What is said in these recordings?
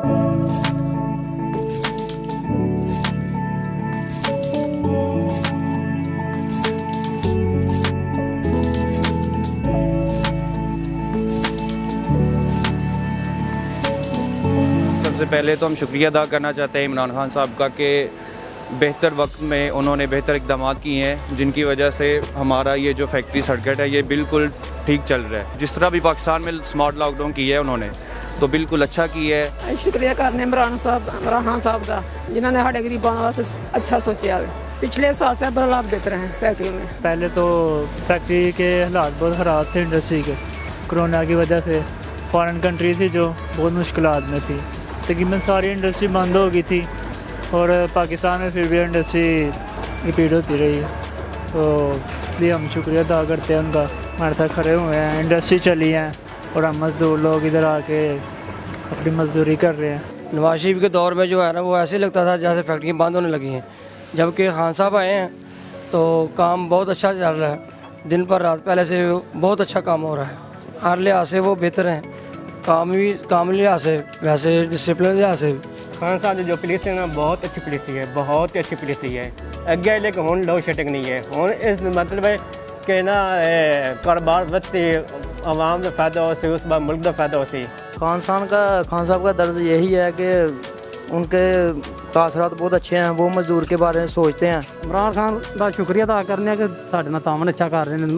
سب سے پہلے تو ہم شکریہ ادا کرنا چاہتے ہیں عمران خان صاحب کا کہ بہتر وقت میں انہوں نے بہتر اقدامات کیے ہیں جن کی وجہ سے ہمارا یہ جو فیکٹری سرکٹ ہے یہ بالکل ٹھیک چل رہا ہے. جس طرح بھی پاکستان میں سمارٹ لاک ڈاؤن کی ہے انہوں نے تو بالکل اچھا کی ہے. شکریہ کرنے عمران خان صاحب کا جنہوں نے ہمارے غریبوں واسطے اچھا سوچا ہے. پچھلے سال سے حالات بہتر ہیں فیکٹری میں. پہلے تو فیکٹری کے حالات بہت خراب تھے انڈسٹری کے. کرونا کی وجہ سے فارن کنٹری تھی جو بہت مشکلات میں تھی. تقریباً ساری انڈسٹری بند ہو گئی تھی اور پاکستان میں پھر بھی انڈسٹری ریپیٹ ہوتی رہی. تو اس لیے ہم شکریہ ادا کرتے ہیں ان کا. ہمارے ساتھ کھڑے ہوئے ہیں, انڈسٹری چلی ہیں اور ہم مزدور لوگ ادھر آ کے اپنی مزدوری کر رہے ہیں. نواز شریف کے دور میں جو ہے نا وہ ایسے لگتا تھا جیسے فیکٹریاں بند ہونے لگی ہیں. جبکہ خان صاحب آئے ہیں تو کام بہت اچھا چل رہا ہے. دن پر رات پہلے سے بہت اچھا کام ہو رہا ہے. ہر لحاظ سے وہ بہتر ہیں. کام لحاظ سے ویسے ڈسپلن لحاظ سے. خان صاحب جو پولیس ہے نا بہت اچھی پولیسی ہے, بہت اچھی پولیسی ہے. اگے لیکن ہوں لوڈ شیڈنگ نہیں ہے. ہوں اس مطلب ہے کہ نا کاروبار ودتے عوام کا فائدہ ہو سی, اس بعد ملک کا فائدہ ہو سی. خان صاحب کا درد یہی ہے کہ ان کے تاثرات بہت اچھے ہیں. وہ مزدور کے بارے میں سوچتے ہیں. عمران خان کا شکریہ ادا کرنے کہ سارے نال تعاون اچھا کر رہے ہیں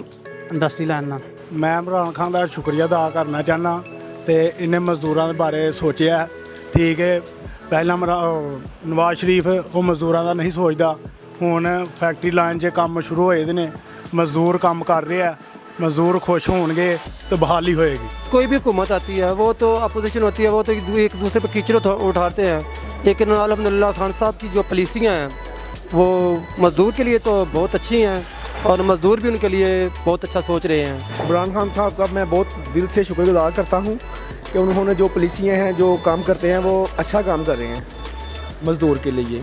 انڈسٹری لائن نال. میں عمران خان کا شکریہ ادا کرنا چاہنا تے انہیں مزدوراں دے بارے سوچیا. ٹھیک ہے, پہلا نواز شریف وہ مزدوراں دا نہیں سوچدا. ہن فیکٹری لائن 'چ کام شروع ہوئے نے, مزدور کام کر رہے ہیں, مزدور خوش ہون گے تو بحالی ہوئے گی. کوئی بھی حکومت آتی ہے وہ تو اپوزیشن ہوتی ہے, وہ تو ایک دوسرے پہ کیچڑ اٹھاتے ہیں. لیکن الحمدللہ خان صاحب کی جو پالیسیاں ہیں وہ مزدور کے لیے تو بہت اچھی ہیں اور مزدور بھی ان کے لیے بہت اچھا سوچ رہے ہیں. عمران خان صاحب کا میں بہت دل سے شکر گزار کرتا ہوں کہ انہوں نے جو پالیسیاں ہیں جو کام کرتے ہیں وہ اچھا کام کر رہے ہیں مزدور کے لیے.